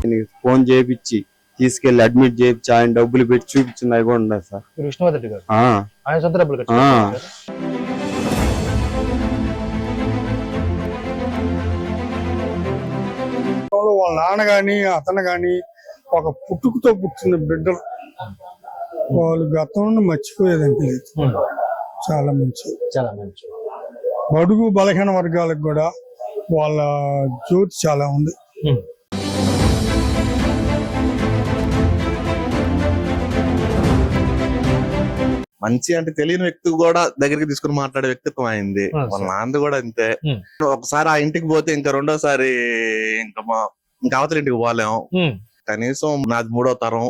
ఆయన ఫోన్ చేయించి తీసుకెళ్లి అడ్మిట్ చేయించి ఆయన డబ్బులు పెట్టి చూపించినవి కూడా ఉన్నాయి సార్. విష్ణువర్ధన్ రెడ్డి గారు ఆయన సొంత డబ్బులు వాళ్ళ నాన్న గాని అతను గాని ఒక పుట్టుకతో పుట్టిన బిడ్డలు వాళ్ళు గతంలో మర్చిపోయేదంటే లేదు. చాలా మంచి బడుగు బలహీన వర్గాలకు కూడా వాళ్ళ జ్యోతి చాలా ఉంది. మంచి అంటే తెలియని వ్యక్తి కూడా దగ్గరికి తీసుకుని మాట్లాడే వ్యక్తిత్వం అయింది. వాళ్ళ నాన్న కూడా అంతే. ఒకసారి ఆ ఇంటికి పోతే ఇంకా రెండోసారి ఇంకా అవతల ఇంటికి పోలేం. కనీసం నాది 3వ తరం.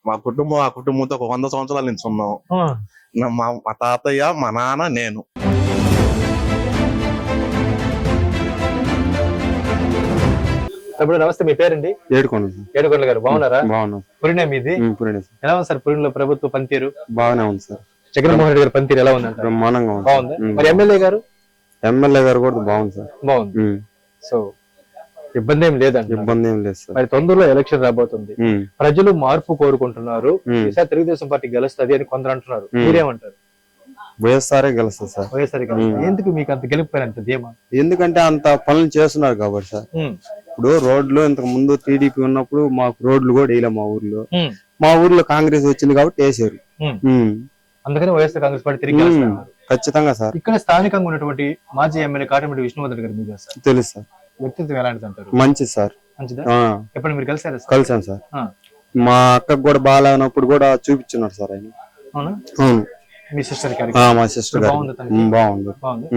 మా కుటుంబం ఆ కుటుంబంతో ఒక 100 సంవత్సరాల నుంచి ఉన్నాం. మా తాతయ్య, మా నాన్న, నేను. నమస్తే, మీ పేరండి? ఏడుకొండల గారు, బాగున్నారా? పురినే మీది? ఎలా ఉంది సార్ పురిలో ప్రభుత్వ పనితీరు? బాగానే ఉంది సార్. జగన్మోహన్ రెడ్డి గారి పనితీరు ఎలా ఉంది? బ్రహ్మాండంగా ఉంది. బాగుంది. మరి ఎమ్మెల్యే గారు కూడా బాగుంది సార్. బాగుంది. సో ఇబ్బంది ఏం లేదండి? ఇబ్బంది ఏం లేదు సార్. మరి తొందరలో ఎలక్షన్ రాబోతుంది. ప్రజలు మార్పు కోరుకుంటున్నారు. ఈసారి తెలుగుదేశం పార్టీ గెలుస్తుంది అని కొందరు అంటున్నారు. మీరేమంటారు? వైఎస్ఆర్ గెలుస్తుంది సార్. వైఎస్ఆర్ ఎందుకు మీకు అంత గెలిపోయినంత ధీమా? ఎందుకంటే అంత పనులు చేస్తున్నారు కాబట్టి సార్. ఇప్పుడు రోడ్లు ఇంతకు ముందు టీడీపీ ఉన్నప్పుడు మాకు రోడ్లు కూడా వేయలే. మా ఊర్లో కాంగ్రెస్ వచ్చింది కాబట్టి వేసారు. అందుకని వైఎస్ఆర్ కాంగ్రెస్ పార్టీ తిరిగి ఖచ్చితంగా సార్. ఇక్కడ స్థానికంగా ఉన్నటువంటి మాజీ ఎమ్మెల్యే కాటమిరెడ్డి విష్ణువర్ధన్ గారు మీకు తెలుసు సార్. వ్యక్తిత్వం ఎలాంటిది అంటారు? మంచిది సార్. మంచిదా? ఎప్పుడు మీరు కలిసారా? కలిసాను సార్. మా అక్కకు కూడా బాగాలేనప్పుడు కూడా చూపించున్నారు సార్ ఆయన. అవును. మీ సిస్టర్ గారు? మా సిస్టర్ గారు బాగుంది.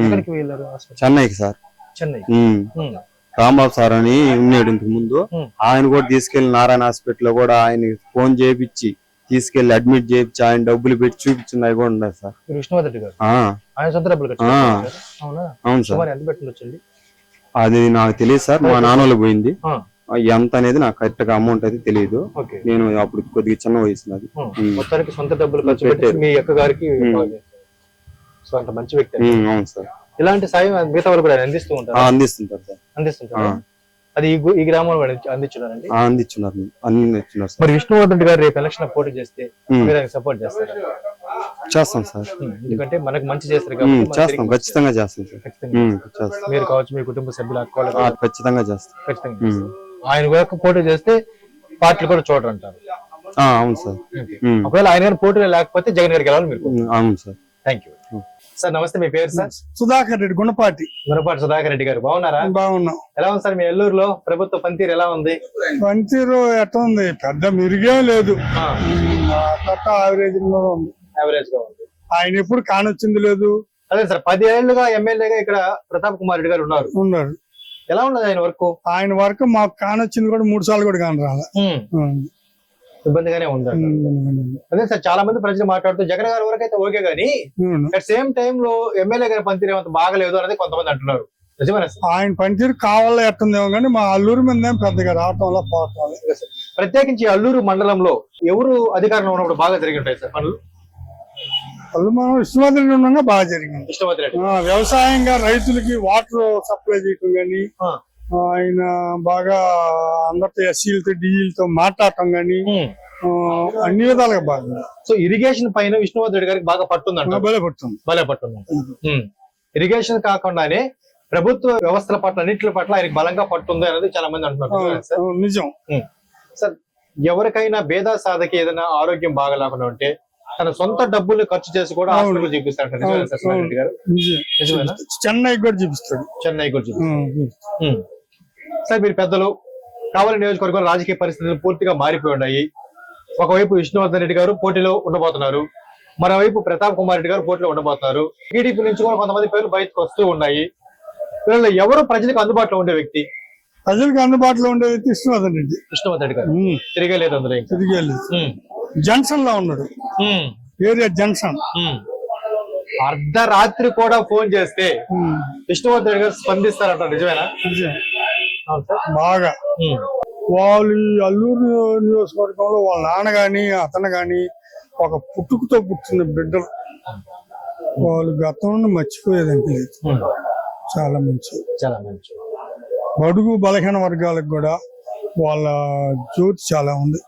ఎక్కడికి వెళ్ళారు? చెన్నైకి సార్. చెన్నై. రాంబాబు సార్ అని ఉన్నాడు ఇంతకు ముందు. ఆయన కూడా తీసుకెళ్లి నారాయణ హాస్పిటల్ లో కూడా ఆయన ఫోన్ చేయించి తీసుకెళ్లి అడ్మిట్ చేయించి ఆయన డబ్బులు పెట్టి చూపించినవి కూడా ఉన్నాయి సార్. విష్ణువర్ధన్ రెడ్డి గారు ఆయన సొంత డబ్బులు అవును సార్. ఎంత పెట్టిండొచ్చండి? అది నాకు తెలియదు సార్. మా నాన్నలు పోయింది. ఎంత అనేది నాకు కరెక్ట్ గా అమౌంట్ అయితే తెలియదు. నేను అప్పుడు కొద్దిగా చిన్న వయసు నాది. మొత్తానికి సొంత డబ్బులు ఖర్చు పెట్టి మీ అక్క గారికి అంత మంచి వ్యక్తి. అవును సార్. ఇలాంటి సాయం మిగతా వాళ్ళు కూడా అందిస్తుంటారు సార్. అందిస్తుంటారు. అది ఈ గ్రామంలో అందించున్నారండి? అందించున్నారు. మరి విష్ణువర్ధన్ రెడ్డి గారు రేపు ఎలక్షన్ పోటీ చేస్తే మీరు సపోర్ట్ చేస్తారా? చేస్తాం సార్. ఎందుకంటే మనకు మంచి చేస్తారు చేస్తాం. ఖచ్చితంగా చేస్తాం సార్. మీరు కావచ్చు, మీ కుటుంబ సభ్యులు ఖచ్చితంగా చేస్తాం. ఆయన వరకు పోటీ చేస్తే పార్టీలు కూడా చూడరు అంటారు. అవును సార్. ఒకవేళ ఆయన గారు పోటీలో లేకపోతే జగన్ గారికి వెళ్ళాలి మీరు? అవును సార్. Thank you sir. నమస్తే, మీ పేరు సార్? సుధాకర్ రెడ్డి, గుణపాటి సుధాకర్ రెడ్డి గారు, బాగున్నారా? బాగున్నాం. ఎలా ఉంది సార్ మీ ఎల్లూరులో ప్రభుత్వ పనితీరు ఎలా ఉంది? పనితీరు ఎట్లా ఉంది? పెద్ద మెరుగేం లేదు. యావరేజ్ గా ఉంది. ఆయన ఎప్పుడు కానొచ్చింది లేదు. అదే సార్, 10 ఏళ్లుగా ఎమ్మెల్యేగా ఇక్కడ ప్రతాప్ కుమార్ రెడ్డి గారు ఉన్నారు. ఎలా ఉన్నది ఆయన వర్క్? ఆయన వర్క్ మాకు కానొచ్చింది కూడా 3 సార్లు కూడా కాని రాలే. ఇబ్బందిగానే ఉంది. అదే సార్, చాలా మంది ప్రజలు మాట్లాడుతూ జగన్ గారి వరకు అయితే ఓకే గానీ అట్ సేమ్ టైమ్ లో ఎమ్మెల్యే గారి పనితీరు ఏమంత బాగలేదు అనేది కొంతమంది అంటున్నారు. ఆయన పనితీరు కావాలో ఎట్టుందేమో కానీ మా అల్లూరు మీద పెద్దగా రావటంలో పోవటం. ప్రత్యేకించి అల్లూరు మండలంలో ఎవరు అధికారంలో ఉన్నప్పుడు బాగా జరిగి ఉంటాయి సార్ పనులు? మనం విష్ణువర్ధన్ రెడ్డి ఉండగా బాగా జరిగింది. విష్ణువర్ధన్ రెడ్డి వ్యవసాయంగా రైతులకి వాటర్ సప్లై చేయటం గానీ, ఆయన బాగా అందరితో ఎస్సీలతో డీఈలతో మాట్లాడటం గానీ అన్ని విధాలుగా బాగా. సో ఇరిగేషన్ పైన విష్ణువర్ధన్ రెడ్డి గారికి బాగా పట్టుందంట. భలే పట్టుంది. ఇరిగేషన్ కాకుండానే ప్రభుత్వ వ్యవస్థల పట్ల అన్నింటి పట్ల ఆయనకి బలంగా పట్టుంది అనేది చాలా మంది అంటున్నారు. నిజం సార్. ఎవరికైనా భేద సాధకి ఏదైనా ఆరోగ్యం బాగా లేకుండా ఉంటే తన సొంత డబ్బులు ఖర్చు చేసి కూడా హాస్పిటల్ చూపిస్తాడు చెన్నై కూడా చూపిస్తాడు. సార్, మీరు పెద్దలు, కావలి నియోజకవర్గంలో రాజకీయ పరిస్థితులు పూర్తిగా మారిపోయి ఉన్నాయి. ఒకవైపు విష్ణువర్ధన్ రెడ్డి గారు పోటీలో ఉండబోతున్నారు, మరోవైపు ప్రతాప్ కుమార్ రెడ్డి గారు పోటీలో ఉండబోతున్నారు. టీడీపీ నుంచి కూడా కొంతమంది పేర్లు బయటకు వస్తూ ఉన్నాయి. వీళ్ళలో ఎవరు ప్రజలకు అందుబాటులో ఉండే వ్యక్తి? ప్రజలకు అందుబాటులో ఉండే వ్యక్తి విష్ణువర్ధన్ రెడ్డి గారు. తిరిగేలేదు అందులో, తిరిగేలేదు. జంక్షన్ లో ఉన్నాడు, ఏరియా జంక్షన్. అర్ధరాత్రి కూడా ఫోన్ చేస్తే విష్ణువర్ధన్ రెడ్డి గారు స్పందిస్తారంట, నిజమేనా? బాగా. వాళ్ళు అల్లూరు నియోజకవర్గంలో వాళ్ళ నాన్న గాని అతను గాని ఒక పుట్టుకతో పుట్టిన బిడ్డలు. వాళ్ళు గతంలో మర్చిపోయేదంటే లేదు. చాలా మంచి. చాలా మంచి. బడుగు బలహీన వర్గాలకు కూడా వాళ్ళ జ్యోతి చాలా ఉంది.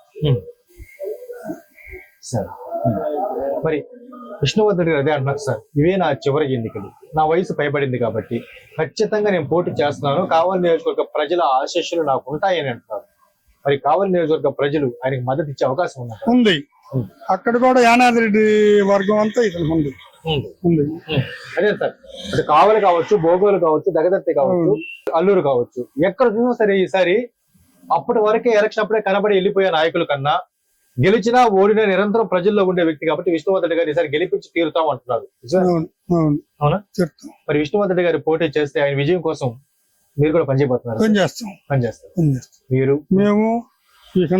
సార్ మరి విష్ణువర్ధన్ గారు అదే అంటున్నారు సార్, ఇవే నా చివరి ఎన్నికలు, నా వయసు పైబడింది కాబట్టి ఖచ్చితంగా నేను పోటీ చేస్తున్నాను, కావలి నియోజకవర్గ ప్రజల ఆశీస్సులు నాకు ఉంటాయని అంటున్నారు. మరి కావలి నియోజకవర్గ ప్రజలు ఆయనకి మద్దతు ఇచ్చే అవకాశం ఉంది. అక్కడ కూడా యానాది రెడ్డి వర్గం అంతా ఇతను ఉంది. అదే సార్, అటు కావలి కావచ్చు, భోగోలు కావచ్చు, దగదత్తి కావచ్చు, అల్లూరు కావచ్చు, ఎక్కడ చూసినా సరే ఈసారి అప్పటి వరకే ఎలక్షన్ అప్పుడే కనబడి వెళ్ళిపోయే నాయకుల కన్నా గెలిచినా ఓడినా నిరంతరం ప్రజల్లో ఉండే వ్యక్తి కాబట్టి విష్ణువర్ధన్ గారు ఈసారి గెలిపించి తీరుతాం అంటున్నారు. అవునా? మరి విష్ణువర్ధన్ గారు పోటీ చేస్తే ఆయన విజయం కోసం మీరు కూడా పనిచేయబోతున్నారు? పనిచేస్తారు. మీరు మేము ఇక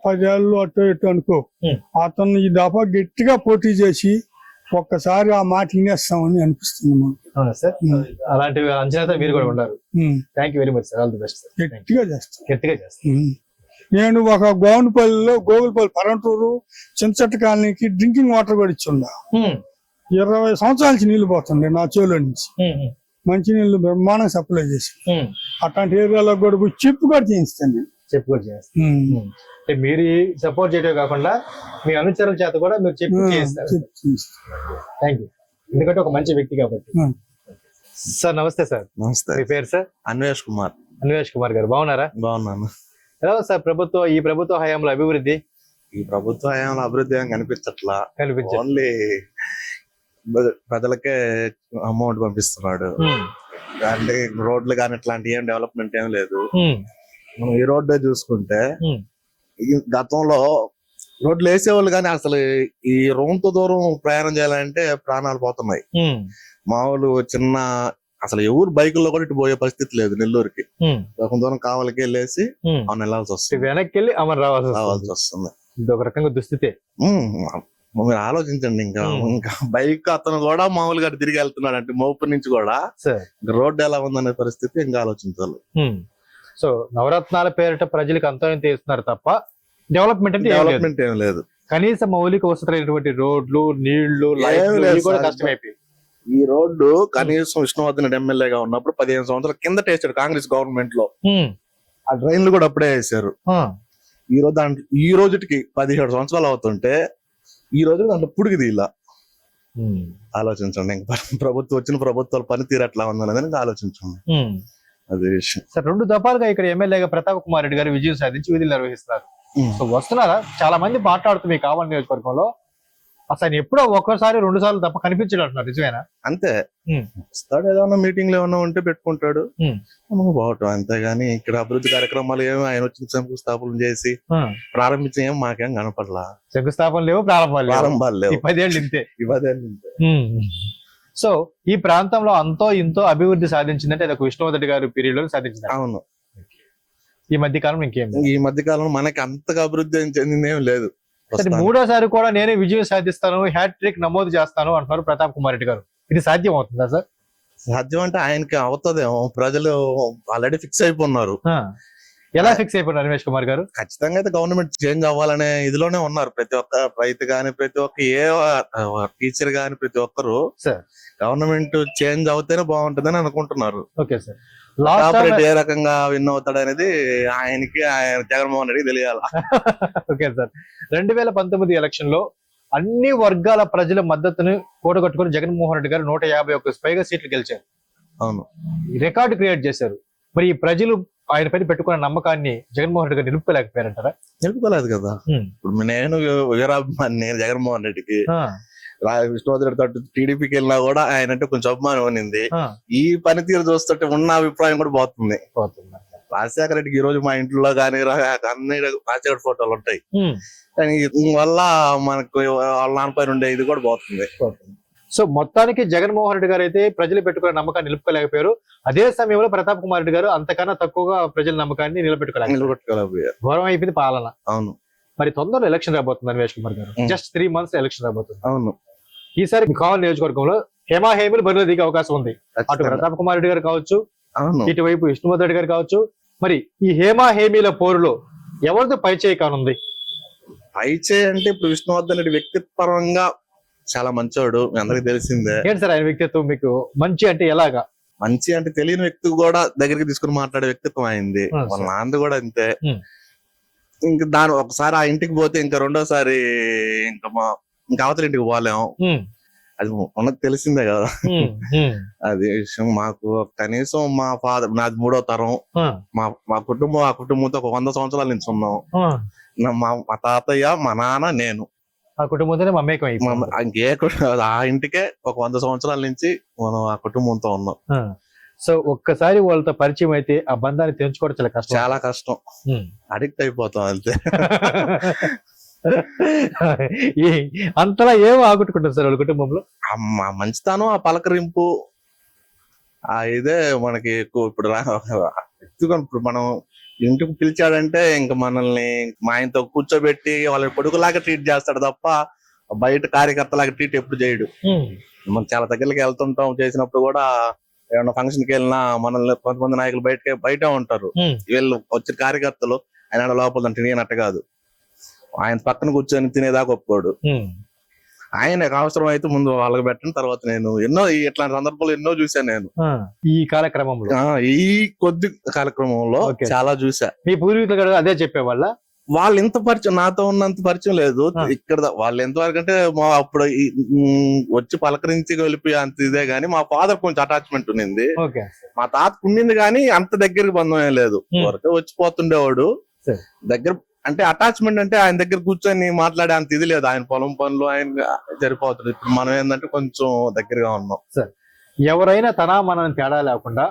10 ఏళ్ళు అటు ఇటు అనుకో, అతను ఈ దఫా గట్టిగా పోటీ చేసి ఒక్కసారి ఆ మాట వినేస్తామని అనిపిస్తుంది మాకు. అవునా సార్? అలాంటి అంచనాతో మీరు కూడా ఉన్నారు. Thank you very much sir. All the best sir. గట్టిగా చేస్తాం. నేను ఒక గోగులపల్లి పరంటూరు చింతచెట్టు కాలనీకి డ్రింకింగ్ వాటర్ కూడా ఇచ్చిండా. 20 సంవత్సరాల నుంచి నీళ్లు పోతుండే నా చెవులో నుంచి. మంచి నీళ్లు బ్రహ్మాండంగా సప్లై చేసి అట్లాంటి ఏరియాలో కూడా చెప్పు కూడా చేయిస్తాను నేను. చెప్పు కూడా చేస్తాను. మీరు సపోర్ట్ చేయడం కాకుండా మీ అనుచరుల చేత కూడా మీరు చెప్పి చేస్తారు. Thank you. ఎందుకంటే ఒక మంచి వ్యక్తి కాబట్టి. సార్ నమస్తే సార్. నమస్తే. మీ పేరు సార్? అన్వేష్ కుమార్. అన్వేష్ కుమార్ గారు బాగున్నారా? బాగున్నాను. ఎలా సార్ ఈ ప్రభుత్వ హయాంలో అభివృద్ధి? ఈ ప్రభుత్వ హయాంలో అభివృద్ధి ఏం కనిపించట్లా. ఓన్లీ ప్రజలకే అమౌంట్ పంపిస్తున్నాడు. అంటే రోడ్లు కానీ ఇట్లాంటి ఏం డెవలప్మెంట్ ఏం లేదు. మనం ఈ రోడ్డే చూసుకుంటే ఈ గతంలో రోడ్లు వేసేవాళ్ళు కానీ అసలు ఈ రొంత దూరం ప్రయాణం చేయాలంటే ప్రాణాలు పోతున్నాయి. మామూలు చిన్న అసలు ఎవరు బైకుల్లో కూడా ఇటు పోయే పరిస్థితి లేదు. నెల్లూరుకి ఒక దూరం కావాలకి వెళ్ళేసి అవును వెళ్ళాల్సి వస్తుంది, వెనక్కి వెళ్ళి అమలు రావాల్సి వస్తుంది. ఇది ఒక రకంగా దుస్థితే. మీరు ఆలోచించండి. ఇంకా బైక్ అతను కూడా మామూలుగా తిరిగి వెళ్తున్నాడు అంటే మోపు నుంచి కూడా రోడ్డు ఎలా ఉందనే పరిస్థితి ఇంకా ఆలోచించాలి. సో నవరత్నాల పేరిట ప్రజలకు అంతా ఇస్తున్నారు తప్ప డెవలప్మెంట్ ఏం లేదు. కనీస మౌలిక వసతులైనటువంటి రోడ్లు, నీళ్లు, లైట్లు కూడా కష్టమైపోయి. ఈ రోడ్డు కనీసం విష్ణువర్ధన్ రెడ్డి ఎమ్మెల్యేగా ఉన్నప్పుడు 15 సంవత్సరాల కింద వేసాడు కాంగ్రెస్ గవర్నమెంట్ లో. ఆ డ్రైన్లు కూడా అప్పుడే వేసారు. ఈ రోజుకి 17 సంవత్సరాలు అవుతుంటే ఈ రోజు దాంట్లో పుడికి ఇలా ఆలోచించండి. ఇంకా వచ్చిన ప్రభుత్వాల పనితీరు ఎట్లా ఉందనేది ఆలోచించండి. అదే విషయం సార్. 2 దఫాలుగా ఇక్కడ ఎమ్మెల్యేగా ప్రతాప్ కుమార్ రెడ్డి గారు విజయం సాధించి విధులు నిర్వహిస్తున్నారు. సో వస్తున్నారా? చాలా మంది మాట్లాడుతుంది ఈ కావలి నియోజకవర్గంలో అసలు ఎప్పుడో ఒక్కసారి 2 సార్లు తప్ప కనిపించడం అంటున్నారు. నిజమేనా? అంతే. వస్తాడు, ఏదైనా మీటింగ్లు ఏమన్నా ఉంటే పెట్టుకుంటాడు, బాగుంటాం. అంతేగాని ఇక్కడ అభివృద్ధి కార్యక్రమాలు ఏమి ఆయన వచ్చిన శంకుస్థాపన చేసి ప్రారంభించిన ఏం మాకేం కనపడలా. శంకుస్థాపన లేవు, ప్రారంభాలు లేవు. 10 ఏళ్ళు ఇంతే. సో ఈ ప్రాంతంలో అంతో ఇంతో అభివృద్ధి సాధించిందంటే అది ఒక విష్ణువర్ధన్ గారి పీరియడ్ లో సాధించింది. అవును. ఈ మధ్య కాలంలో ఇంకేం? ఈ మధ్య కాలంలో మనకి అంతగా అభివృద్ధి చెందింది ఏం లేదు. 3వ కూడా నేనే విజయం సాధిస్తాను, హ్యాట్రిక్ నమోదు చేస్తాను అంటున్నారు ప్రతాప్ కుమార్ రెడ్డి గారు. ఇది సాధ్యం అవుతుందా సార్? సాధ్యం అంటే ఆయనకి అవుతుందేమో. ప్రజలు ఆల్రెడీ ఫిక్స్ అయిపోయినారు. ఎలా ఫిక్స్ అయిపోయినారు రమేష్ కుమార్ గారు? ఖచ్చితంగా అయితే గవర్నమెంట్ చేంజ్ అవ్వాలనే ఇదిలోనే ఉన్నారు. ప్రతి ఒక్క రైతు గాని, ప్రతి ఒక్క టీచర్ గాని, ప్రతి ఒక్కరు గవర్నమెంట్ చేంజ్ అవుతేనే బాగుంటుందని అనుకుంటున్నారు. Okay sir. ఏ రకంగా విన్ అవుతాడు అనేది ఆయనకి జగన్మోహన్ రెడ్డికి తెలియాలి. Okay sir. 2019 ఎలక్షన్ లో అన్ని వర్గాల ప్రజల మద్దతును కూడగట్టుకుని జగన్మోహన్ రెడ్డి గారు 151 పైగా సీట్లు గెలిచారు. అవును. రికార్డు క్రియేట్ చేశారు. మరి ఈ ప్రజలు ఆయన పైన పెట్టుకున్న నమ్మకాన్ని జగన్మోహన్ రెడ్డి గారు నిలుపుకోలేకపోయారంటారా? నిలుపుకోలేదు కదా. ఇప్పుడు నేను వీరాభిమాని జగన్మోహన్ రెడ్డికి. విష్ణువర్ధన్ రెడ్డి టీడీపీకి వెళ్ళినా కూడా ఆయన అంటే కొంచెం అభిమానం ఉన్నింది. ఈ పనితీరు చూస్తుంటే ఉన్న అభిప్రాయం కూడా పోతుంది. రాజశేఖర రెడ్డికి ఈ రోజు మా ఇంట్లో కానీ అన్ని రాజశేఖర ఫోటోలు ఉంటాయి. కానీ వల్ల మనకు వాళ్ళ నాన్నపైన ఉండే ఇది కూడా పోతుంది. సో మొత్తానికి జగన్మోహన్ రెడ్డి గారు అయితే ప్రజలు పెట్టుకునే నమ్మకాన్ని నిలుపుకోలేకపోయారు. అదే సమయంలో ప్రతాప్ కుమార్ రెడ్డి గారు అంతకన్నా తక్కువగా ప్రజల నమ్మకాన్ని నిలబెట్టుకోలేకపోయారు. ఘోరం అయిపోయింది పాలన. అవును. మరి తొందరలో ఎలక్షన్ రాబోతుంది రమేష్ కుమార్ గారు. జస్ట్ 3 months ఎలక్షన్ రాబోతుంది. అవును. ఈసారి కావలి నియోజకవర్గంలో హేమీలు బరిలో దిగే అవకాశం ఉంది. అటు ప్రతాప్ కుమార్ రెడ్డి గారు కావచ్చు, ఇటువైపు విష్ణువర్ధన్ రెడ్డి గారు కావచ్చు. మరి ఈ హేమీల పోరులో ఎవరితో పైచేయి కానుంది? పైచేయి అంటే ఇప్పుడు విష్ణువర్ధన్ రెడ్డి వ్యక్తిపరంగా చాలా మంచోడు, మీ అందరికి తెలిసిందే. ఏంటి సార్ ఆయన వ్యక్తిత్వం మీకు మంచి అంటే ఎలాగా? మంచి అంటే తెలియని వ్యక్తి కూడా దగ్గరికి తీసుకుని మాట్లాడే వ్యక్తిత్వం అయింది. వాళ్ళ నాన్న కూడా అంతే. ఇంకా దాని ఒకసారి ఆ ఇంటికి పోతే ఇంకా రెండోసారి ఇంకా అవతల ఇంటికి పోలేం. అది మనకు తెలిసిందే కదా. అది విషయం. మాకు కనీసం మా ఫాదర్, నాది 3వ తరం, మా కుటుంబం ఆ కుటుంబంతో ఒక 100 సంవత్సరాల నుంచి ఉన్నాం. మా తాతయ్య, మా నాన్న, నేను ఆ కుటుంబంతోనే మమేకం ఆ ఇంటికే ఒక 100 సంవత్సరాల నుంచి మనం ఆ కుటుంబంతో ఉన్నాం. సో ఒక్కసారి వాళ్ళతో పరిచయం అయితే ఆ బంధాన్ని తెంచుకోవడం చాలా కష్టం. చాలా కష్టం. అడిక్ట్ అయిపోతాం అంతే. అంతలా ఏమో ఆగుట్టుకుంటారు సార్ వాళ్ళ కుటుంబంలో? మంచితనం, ఆ పలకరింపు, ఆ ఇదే మనకి ఎక్కువ. ఇప్పుడు మనం ఇంటికి పిలిచాడంటే ఇంకా మనల్ని మా ఆయనతో కూర్చోబెట్టి వాళ్ళని కొడుకులాగా ట్రీట్ చేస్తాడు తప్ప బయట కార్యకర్తలాగా ట్రీట్ ఎప్పుడు చేయడు. మనం చాలా దగ్గరికి వెళ్తుంటాం, చేసినప్పుడు కూడా ఏమన్నా ఫంక్షన్ కి వెళ్ళినా మనల్ని కొంతమంది నాయకులు బయట ఉంటారు. వీళ్ళు వచ్చిన కార్యకర్తలు ఆయన లోపల తినేనట్టు కాదు, ఆయన పక్కన కూర్చొని తినేదాకా ఒప్పుకోడు. ఆయన అవసరం అయితే ముందు వాళ్ళకి పెట్టిన తర్వాత నేను ఇట్లాంటి సందర్భాలు ఎన్నో చూసాను నేను ఈ కాలక్రమంలో. ఈ కొద్ది కార్యక్రమంలో చాలా చూసా. మీ పూర్వీకులు అదే చెప్పేవాళ్ళ? వాళ్ళు ఇంత పరిచయం, నాతో ఉన్నంత పరిచయం లేదు ఇక్కడ. వాళ్ళు ఎంతవరకు అంటే అప్పుడు వచ్చి పలకరించి వెళ్ళిపోయి అంత ఇదే గానీ మా ఫాదర్ కొంచెం అటాచ్మెంట్ ఉన్నింది. మా తాతకు ఉండింది కానీ అంత దగ్గరికి బంధం ఏం లేదు. వరకే వచ్చిపోతుండేవాడు దగ్గర. అంటే అటాచ్మెంట్ అంటే ఆయన దగ్గర కూర్చొని మాట్లాడే అంత ఇది లేదు. ఆయన పొలం పనులు ఆయన సరిపోతుంది. ఇప్పుడు మనం ఏంటంటే కొంచెం దగ్గరగా ఉన్నాం. సార్, ఎవరైనా మనని తేడా లేకుండా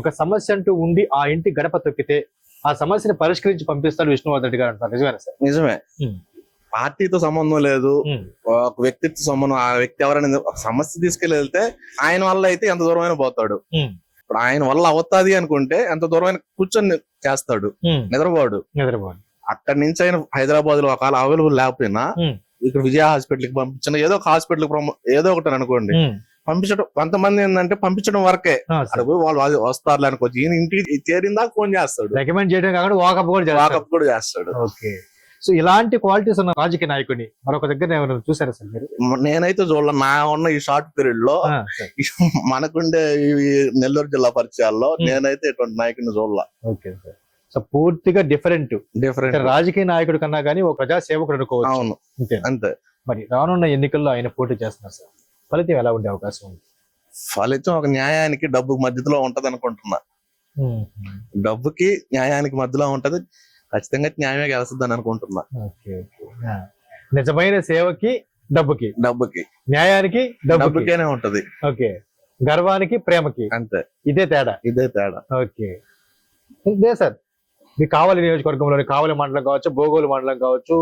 ఒక సమస్య అంటూ ఉండి ఆ ఇంటి గడప తొక్కితే ఆ సమస్యని పరిష్కరించి పంపిస్తారు విష్ణువర్ధన్ రెడ్డి గారు అంటారు. నిజమేనా సార్? నిజమే. పార్టీతో సంబంధం లేదు, ఒక వ్యక్తితో సంబంధం. ఆ వ్యక్తి ఎవరైనా సమస్య తీసుకెళ్లి వెళ్తే ఆయన వల్ల అయితే ఎంత దూరమైనా పోతాడు. ఇప్పుడు ఆయన వల్ల అవుతాది అనుకుంటే ఎంత దూరమైన కూర్చొని చేస్తాడు, నిద్రపోడు. అక్కడి నుంచి ఆయన హైదరాబాద్ లో ఒకవేళ అవైలబుల్ లేకపోయినా ఇక్కడ విజయ హాస్పిటల్ కి పంపించిన, ఏదో ఒక హాస్పిటల్ ఏదో ఒకటి అనుకోండి పంపించడం. కొంతమంది ఏంటంటే పంపించడం వరకే, వాళ్ళు వస్తారు అనుకోవచ్చు. ఈయన ఇంటికి చేరిందాక ఫోన్ చేస్తాడు, రికమెండ్ చేయడం కాకుండా వాకప్ కూడా చేస్తాడు. సో ఇలాంటి క్వాలిటీస్ ఉన్న రాజకీయ నాయకుడిని మరొక దగ్గర చూసారా సార్ మీరు? నేనైతే చూడాల. నా ఉన్న ఈ షార్ట్ పీరియడ్ లో మనకుండే ఈ నెల్లూరు జిల్లా పరిచయాల్లో నేనైతే ఇటువంటి నాయకుడిని చూడాల. Okay sir. సో పూర్తిగా డిఫరెంట్ రాజకీయ నాయకుడు కన్నా గానీ ఒక ప్రజా సేవకుడు అనుకోవచ్చు. అవును, అంతే. మరి రానున్న ఎన్నికల్లో ఆయన పోటీ చేస్తున్నారు సార్, ఫలితం ఎలా ఉండే అవకాశం ఉంది? ఫలితం ఒక న్యాయానికి డబ్బుకి మధ్యలో ఉంటది అనుకుంటున్నా. డబ్బుకి న్యాయానికి మధ్యలో ఉంటది, ఖచ్చితంగా న్యాయమే గెలుస్తుంది అని అనుకుంటున్నా. నిజమైన సేవకి డబ్బుకి న్యాయానికి డబ్బుకేనే ఉంటది. ఓకే. గర్వానికి ప్రేమకి అంతే. ఇదే తేడా. ఓకే. ఇదే సార్, మీ కావలి నియోజకవర్గంలోని కావలి మండలం కావచ్చు, బోగోలు మండలం కావచ్చు,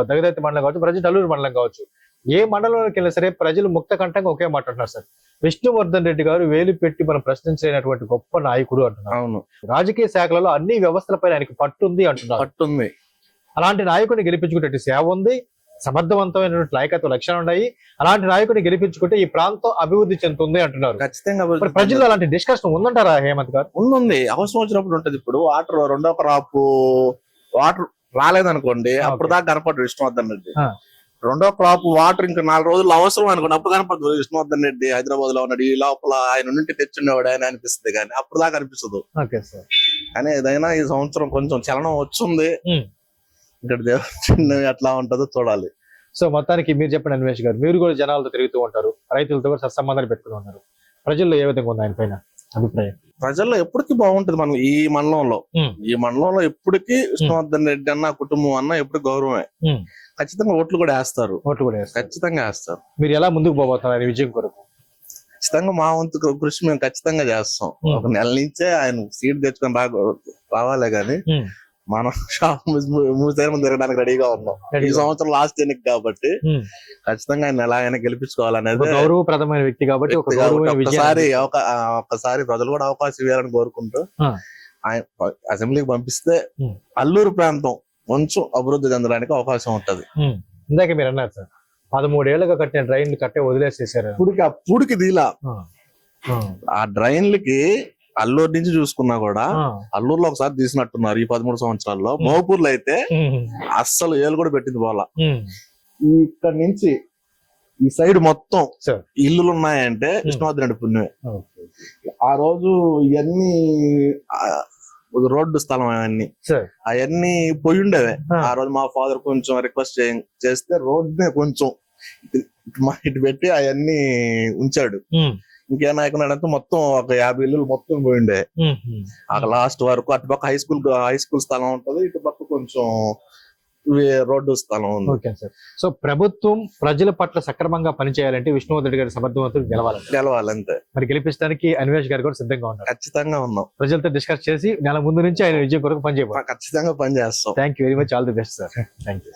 దగదత్తి మండలం కావచ్చు, ప్రజలు అల్లూరు మండలం కావచ్చు, ఏ మండలంలోకి వెళ్ళినా సరే ప్రజలు ముక్త కంఠంగా ఒకే మాట అంటున్నారు సార్, విష్ణువర్ధన్ రెడ్డి గారు వేలు పెట్టి మనం ప్రశ్నించలేనటువంటి గొప్ప నాయకుడు అంటున్నారు. అవును. రాజకీయ శాఖలలో అన్ని వ్యవస్థలపై ఆయనకి పట్టుంది అంటున్నారు. అలాంటి నాయకుడిని గెలిపించుకునే సేవ ఉంది, సమర్థవంతమైనటువంటి నాయకత్వ లక్షణాలు ఉన్నాయి. అలాంటి నాయకుడిని గెలిపించుకుంటే ఈ ప్రాంతం అభివృద్ధి చెందుతుంది అంటున్నారు. ఖచ్చితంగా. ప్రజలు అలాంటి డిస్కషన్ ఉందంటారా హేమంత్ గారు? ఉంది, అవసరం వచ్చినప్పుడు ఉంటది. ఇప్పుడు వాటర్ రెండో క్రాప్ వాటర్ రాలేదనుకోండి, అప్పుడు దాకా కనపడదు విష్ణువర్ధన్ రెడ్డి. రెండో క్రాప్ వాటర్ ఇంకా 4 రోజులు అవసరం అనుకోండి, అప్పుడు కనపడదు విష్ణువర్ధన్ రెడ్డి హైదరాబాద్ లో ఉన్నాడు. ఈ లోపల ఆయన నుండి తెచ్చుండేవాడు ఆయన అనిపిస్తుంది, కానీ అప్పుడు దాకా అనిపిస్తుంది. కానీ ఏదైనా ఈ సంవత్సరం కొంచెం చలనం వచ్చింది. ఇక్కడ దేవుడు ఎట్లా ఉంటుందో చూడాలి. సో మొత్తానికి మీరు చెప్పండి అన్వేష్ గారు, మీరు కూడా జనాలతో తిరుగుతూ ఉంటారు, రైతులతో కూడా సత్సంబంధాలు పెట్టుకుని ఉన్నారు. ప్రజల్లో ఏ విధంగా ఉంది ఆయన పైన అభిప్రాయం? ప్రజల్లో ఎప్పటికీ బాగుంటది. మనం ఈ మండలంలో ఎప్పటికీ విష్ణువర్ధన్ రెడ్డి అన్న కుటుంబం అన్న ఎప్పుడు గౌరవమే. ఖచ్చితంగా ఓట్లు కూడా వేస్తారు. ఖచ్చితంగా వేస్తారు. మీరు ఎలా ముందుకు పోబోతున్నారు విజయం కొరకు? ఖచ్చితంగా మా వంతు కృషి మేము ఖచ్చితంగా చేస్తాం. ఒక నెల నుంచే ఆయన సీట్ తెచ్చుకొని రావాలే గాని మనం షాప్ తిరగడానికి రెడీగా ఉన్నాం. ఈ సంవత్సరం లాస్ట్ ఎన్నిక కాబట్టి ఖచ్చితంగా ఆయన ఎలాగైనా గెలిపించుకోవాలనేది గౌరవప్రదమైన వ్యక్తి కాబట్టి ఒక్కసారి ప్రజలు కూడా అవకాశం ఇవ్వాలని కోరుకుంటూ ఆయన అసెంబ్లీకి పంపిస్తే అల్లూరు ప్రాంతం కొంచెం అభివృద్ధి చెందడానికి అవకాశం ఉంటది. ఇందాక మీరు అన్నారు సార్, 13 ఏళ్ళుగా కట్టిన డ్రైన్లు కట్టే వదిలేసేసారు. అప్పుడుకి దీలా ఆ డ్రైన్లకి అల్లూరు నుంచి చూసుకున్నా కూడా అల్లూరులో ఒకసారి తీసినట్టున్నారు ఈ 13 సంవత్సరాల్లో. మోపూర్లో అయితే అస్సలు ఏళ్ళు కూడా పెట్టింది పోలా. ఇక్కడ నుంచి ఈ సైడ్ మొత్తం సార్. ఇల్లులు ఉన్నాయంటే విష్ణువర్ధన్ రెడ్డి పుణ్యమే. ఆ రోజు ఇవన్నీ రోడ్డు స్థలం అవన్నీ సార్. అవన్నీ పోయి ఉండేవే. ఆ రోజు మా ఫాదర్ కొంచెం రిక్వెస్ట్ చేస్తే రోడ్ కొంచెం ఇటు పెట్టి అవన్నీ ఉంచాడు. ఇంకేం నాయకున్నాడంటే మొత్తం ఒక 50 ఇల్లులు మొత్తం పోయిండే. అక్కడ లాస్ట్ వరకు అటుపక్క హై స్కూల్ స్థలం ఉంటది, ఇటు పక్క కొంచెం రోడ్డు స్థలం ఉంది. Okay sir. సో ప్రభుత్వం ప్రజల పట్ల సక్రమంగా పనిచేయాలంటే విష్ణువర్ధన్ రెడ్డి గారి సమర్థవంతులు గెలవాలంతే. మరి గెలిపించడానికి అన్వేష్ గారు కూడా సిద్ధంగా ఉన్నారు. ఖచ్చితంగా ఉన్నాం. ప్రజలతో డిస్కస్ చేసి నెల ముందు నుంచి ఆయన విజయం కొరకు పనిచేయబోతున్నారు. ఖచ్చితంగా పనిచేస్తాం. Thank you very much. All the best sir. Thank you.